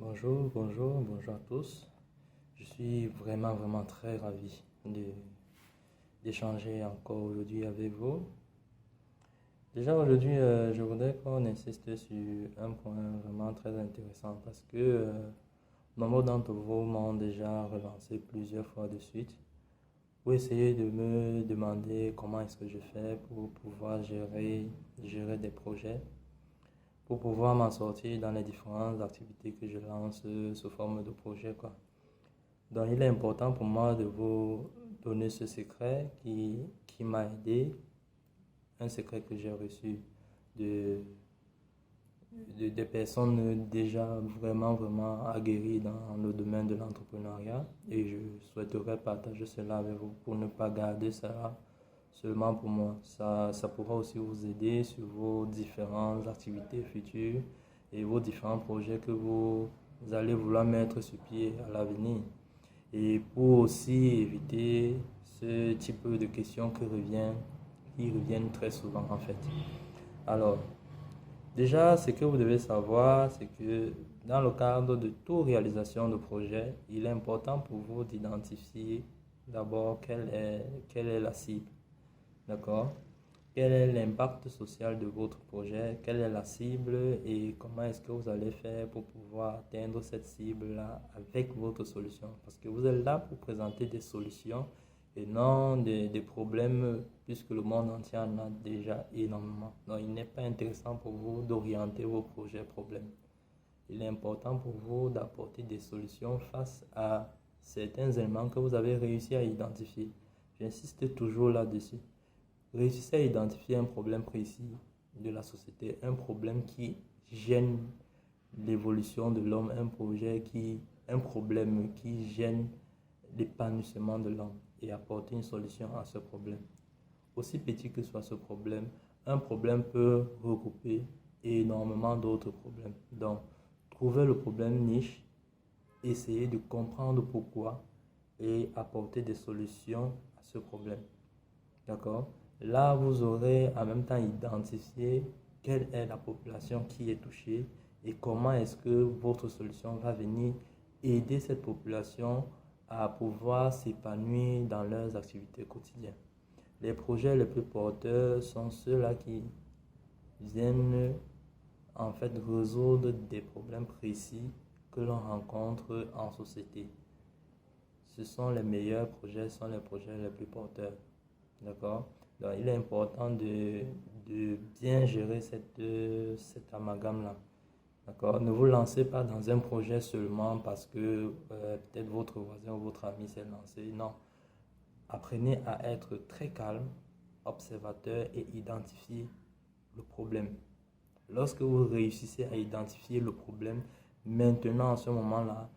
Bonjour à tous. Je suis vraiment très ravi d'échanger encore aujourd'hui avec vous. Déjà aujourd'hui, je voudrais qu'on insiste sur un point vraiment très intéressant parce que nombre d'entre vous m'ont déjà relancé plusieurs fois de suite pour essayer de me demander comment est-ce que je fais pour pouvoir gérer des projets, pour pouvoir m'en sortir dans les différentes activités que je lance sous forme de projet, quoi. Donc, il est important pour moi de vous donner ce secret qui m'a aidé, un secret que j'ai reçu de, des personnes déjà vraiment aguerries dans le domaine de l'entrepreneuriat. Et je souhaiterais partager cela avec vous pour ne pas garder ça seulement pour moi. Ça pourra aussi vous aider sur vos différentes activités futures et vos différents projets que vous allez vouloir mettre sur pied à l'avenir. Et pour aussi éviter ce type de questions qui reviennent très souvent en fait. Alors, déjà, ce que vous devez savoir, c'est que dans le cadre de toute réalisation de projet, il est important pour vous d'identifier d'abord quelle est la cible. D'accord? Quel est l'impact social de votre projet? Quelle est la cible et comment est-ce que vous allez faire pour pouvoir atteindre cette cible-là avec votre solution? Parce que vous êtes là pour présenter des solutions et non des problèmes, puisque le monde entier en a déjà énormément. Donc, il n'est pas intéressant pour vous d'orienter vos projets problèmes. Il est important pour vous d'apporter des solutions face à certains éléments que vous avez réussi à identifier. J'insiste toujours là-dessus. Réussissez à identifier un problème précis de la société, un problème qui gêne l'évolution de l'homme, un problème qui gêne l'épanouissement de l'homme et apporter une solution à ce problème. Aussi petit que soit ce problème, un problème peut regrouper énormément d'autres problèmes. Donc, trouvez le problème niche, essayez de comprendre pourquoi et apporter des solutions à ce problème. D'accord? Là, vous aurez en même temps identifié quelle est la population qui est touchée et comment est-ce que votre solution va venir aider cette population à pouvoir s'épanouir dans leurs activités quotidiennes. Les projets les plus porteurs sont ceux-là qui viennent en fait résoudre des problèmes précis que l'on rencontre en société. Ce sont les meilleurs projets, ce sont les projets les plus porteurs. D'accord? Donc, il est important de bien gérer cet amalgame-là. D'accord? Ne vous lancez pas dans un projet seulement parce que peut-être votre voisin ou votre ami s'est lancé. Non. Apprenez à être très calme, observateur et identifier le problème. Lorsque vous réussissez à identifier le problème, maintenant, en ce moment-là,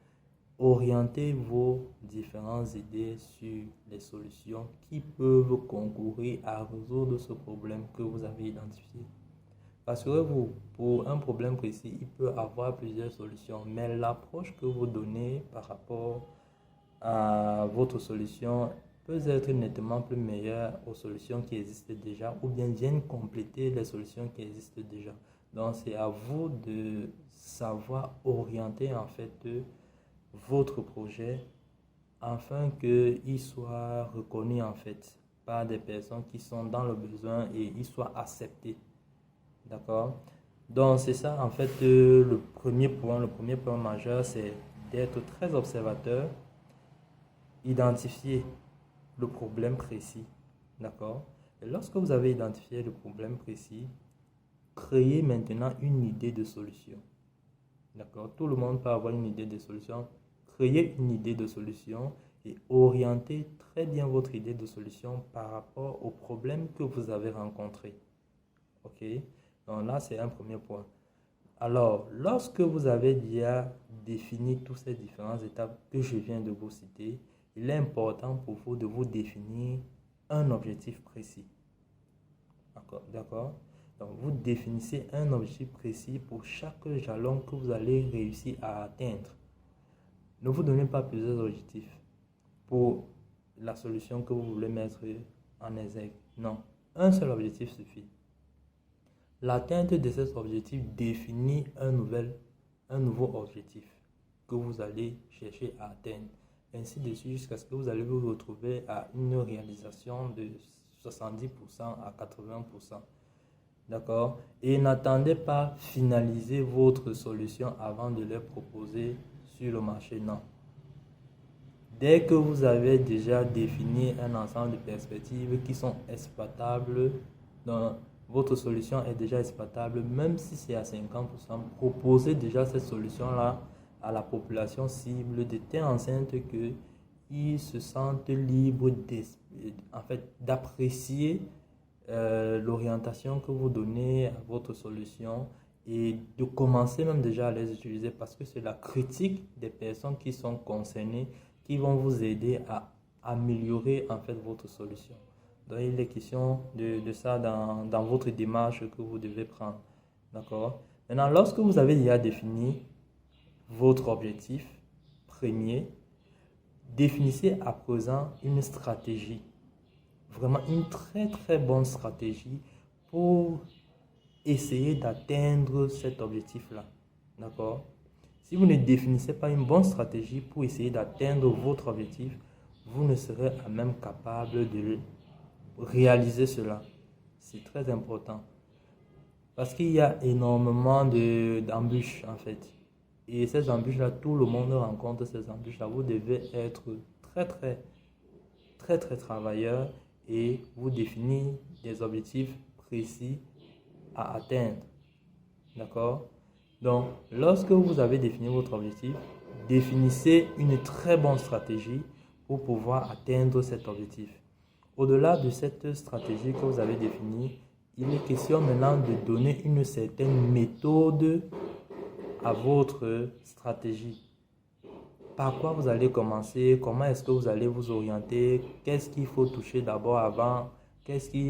orientez vos différentes idées sur les solutions qui peuvent concourir à résoudre ce problème que vous avez identifié. Parce que pour un problème précis, il peut y avoir plusieurs solutions, mais l'approche que vous donnez par rapport à votre solution peut être nettement plus meilleure aux solutions qui existent déjà ou bien viennent compléter les solutions qui existent déjà. Donc, c'est à vous de savoir orienter en fait votre projet afin qu'il soit reconnu en fait par des personnes qui sont dans le besoin et il soit accepté. D'accord? Donc c'est ça en fait le premier point majeur, c'est d'être très observateur, identifier le problème précis. D'accord? Et lorsque vous avez identifié le problème précis, créez maintenant une idée de solution. D'accord? Tout le monde peut avoir une idée de solution. Créez une idée de solution et orientez très bien votre idée de solution par rapport au problème que vous avez rencontré. Ok? Donc là, c'est un premier point. Alors, lorsque vous avez déjà défini toutes ces différentes étapes que je viens de vous citer, il est important pour vous de vous définir un objectif précis. D'accord? Donc, vous définissez un objectif précis pour chaque jalon que vous allez réussir à atteindre. Ne vous donnez pas plusieurs objectifs pour la solution que vous voulez mettre en exergue. Non, un seul objectif suffit. L'atteinte de cet objectif définit un nouveau objectif. que vous allez chercher à atteindre. Ainsi de suite jusqu'à ce que vous allez vous retrouver à une réalisation de 70% à 80%. D'accord? Et n'attendez pas finaliser votre solution avant de les proposer sur le marché. Non. Dès que vous avez déjà défini un ensemble de perspectives qui sont exploitables, donc votre solution est déjà exploitable, même si c'est à 50%, proposez déjà cette solution-là à la population cible de telle enceinte qu'ils se sentent libres d'apprécier l'orientation que vous donnez à votre solution et de commencer même déjà à les utiliser parce que c'est la critique des personnes qui sont concernées qui vont vous aider à améliorer en fait votre solution. Donc il est question de ça dans votre démarche que vous devez prendre. D'accord? Maintenant, lorsque vous avez déjà défini votre objectif premier, définissez à présent une stratégie. Vraiment une très très bonne stratégie pour essayer d'atteindre cet objectif-là. D'accord? Si vous ne définissez pas une bonne stratégie pour essayer d'atteindre votre objectif, vous ne serez à même capable de réaliser cela. C'est très important. Parce qu'il y a énormément d'embûches en fait. Et ces embûches-là, tout le monde rencontre ces embûches-là. Vous devez être très travailleur et vous définir des objectifs précis à atteindre. D'accord? Donc, lorsque vous avez défini votre objectif, définissez une très bonne stratégie pour pouvoir atteindre cet objectif. Au-delà de cette stratégie que vous avez définie, il est question maintenant de donner une certaine méthode à votre stratégie. Par quoi vous allez commencer? Comment est-ce que vous allez vous orienter? Qu'est-ce qu'il faut toucher d'abord avant? Qu'est-ce il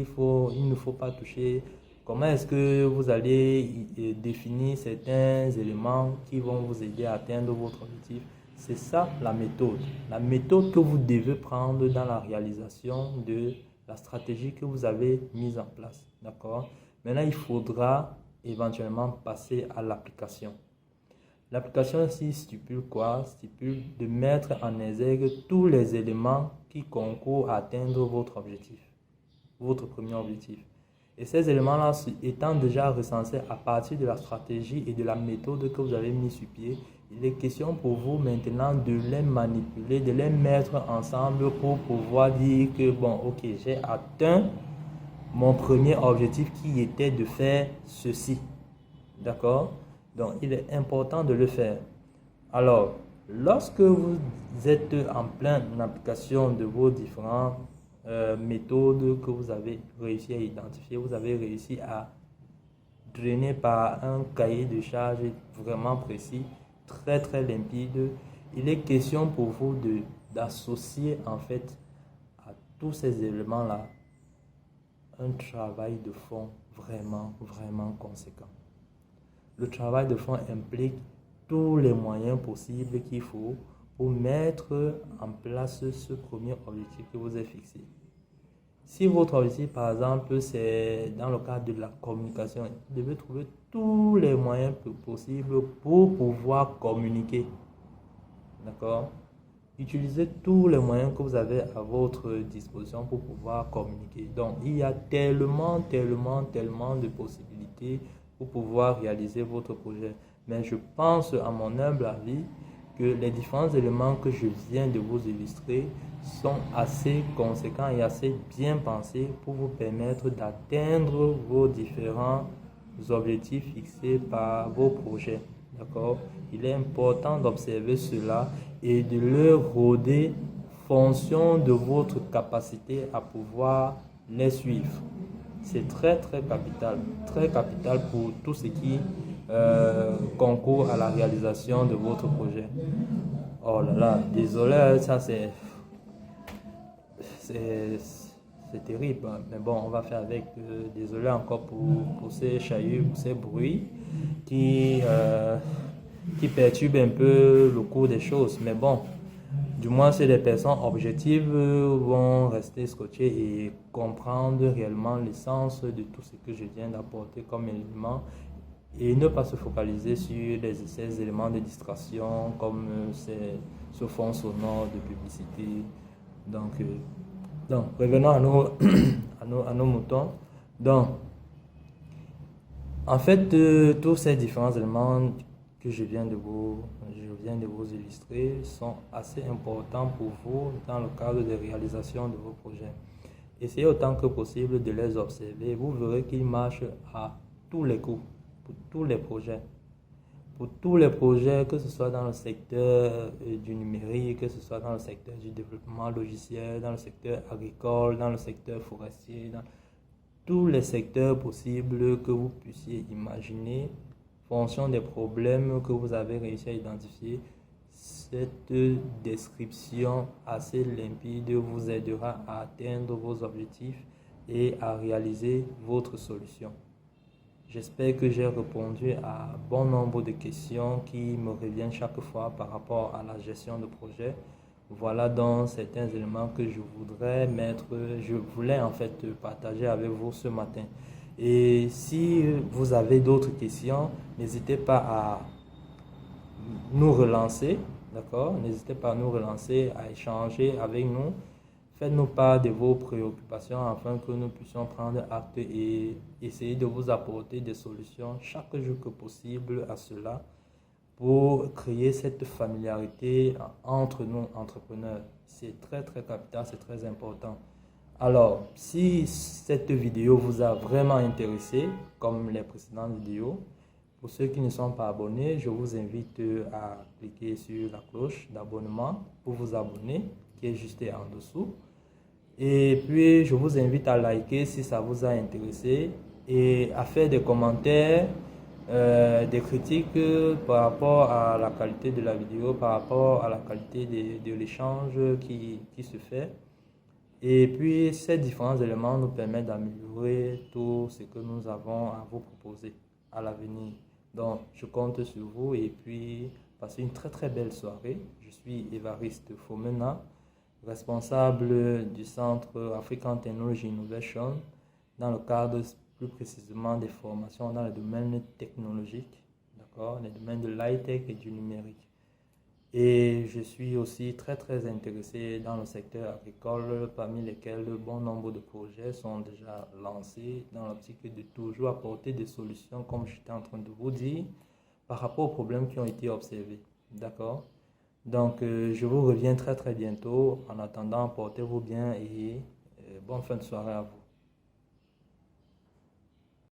ne faut pas toucher? Comment est-ce que vous allez définir certains éléments qui vont vous aider à atteindre votre objectif? C'est ça la méthode. La méthode que vous devez prendre dans la réalisation de la stratégie que vous avez mise en place. D'accord? Maintenant, il faudra éventuellement passer à l'application. L'application ici stipule quoi? Stipule de mettre en exergue tous les éléments qui concourent à atteindre votre objectif, votre premier objectif. Et ces éléments-là étant déjà recensés à partir de la stratégie et de la méthode que vous avez mis sur pied, il est question pour vous maintenant de les manipuler, de les mettre ensemble pour pouvoir dire que bon, ok, j'ai atteint mon premier objectif qui était de faire ceci. D'accord? Donc, il est important de le faire. Alors, lorsque vous êtes en pleine application de vos différentes méthodes que vous avez réussi à identifier, vous avez réussi à drainer par un cahier de charge vraiment précis, très limpide, il est question pour vous d'associer en fait à tous ces éléments-là un travail de fond vraiment conséquent. Le travail de fond implique tous les moyens possibles qu'il faut pour mettre en place ce premier objectif que vous avez fixé. Si votre objectif, par exemple, c'est dans le cadre de la communication, vous devez trouver tous les moyens possibles pour pouvoir communiquer. D'accord? Utilisez tous les moyens que vous avez à votre disposition pour pouvoir communiquer. Donc, il y a tellement de possibilités pour pouvoir réaliser votre projet. Mais je pense, à mon humble avis, que les différents éléments que je viens de vous illustrer sont assez conséquents et assez bien pensés pour vous permettre d'atteindre vos différents objectifs fixés par vos projets. D'accord? Il est important d'observer cela et de le rôder fonction de votre capacité à pouvoir les suivre. C'est très capital pour tout ce qui concourt à la réalisation de votre projet. Oh là là, désolé, ça c'est terrible, mais bon, on va faire avec. Désolé encore pour ces chahuts, pour ces bruits qui perturbent un peu le cours des choses, mais bon. Du moins, si les personnes objectives vont rester scotchées et comprendre réellement l'essence de tout ce que je viens d'apporter comme élément et ne pas se focaliser sur ces éléments de distraction comme ce fond sonore de publicité. Donc revenons à à nos moutons. Donc, en fait, tous ces différents éléments que je viens de vous illustrer sont assez importants pour vous dans le cadre de réalisation de vos projets. Essayez autant que possible de les observer. Vous verrez qu'ils marchent à tous les coups, pour tous les projets. Pour tous les projets, que ce soit dans le secteur du numérique, que ce soit dans le secteur du développement logiciel, dans le secteur agricole, dans le secteur forestier, dans tous les secteurs possibles que vous puissiez imaginer, fonction des problèmes que vous avez réussi à identifier, cette description assez limpide vous aidera à atteindre vos objectifs et à réaliser votre solution. J'espère que j'ai répondu à bon nombre de questions qui me reviennent chaque fois par rapport à la gestion de projet. Voilà donc certains éléments que je voulais en fait partager avec vous ce matin. Et si vous avez d'autres questions, n'hésitez pas à nous relancer, d'accord? N'hésitez pas à nous relancer, à échanger avec nous. Faites-nous part de vos préoccupations afin que nous puissions prendre acte et essayer de vous apporter des solutions chaque jour que possible à cela pour créer cette familiarité entre nous entrepreneurs. C'est très capital, c'est très important. Alors, si cette vidéo vous a vraiment intéressé, comme les précédentes vidéos, pour ceux qui ne sont pas abonnés, je vous invite à cliquer sur la cloche d'abonnement pour vous abonner, qui est juste en dessous. Et puis, je vous invite à liker si ça vous a intéressé et à faire des commentaires, des critiques par rapport à la qualité de la vidéo, par rapport à la qualité de l'échange qui se fait. Et puis, ces différents éléments nous permettent d'améliorer tout ce que nous avons à vous proposer à l'avenir. Donc, je compte sur vous et puis passez une très belle soirée. Je suis Évariste Fomena, responsable du Centre African Technology Innovation dans le cadre plus précisément des formations dans le domaine technologique, d'accord, les domaines de l'high-tech et du numérique. Et je suis aussi très intéressé dans le secteur agricole, parmi lesquels bon nombre de projets sont déjà lancés dans l'optique de toujours apporter des solutions, comme j'étais en train de vous dire, par rapport aux problèmes qui ont été observés. D'accord? Donc, je vous reviens très bientôt. En attendant, portez-vous bien et bonne fin de soirée à vous.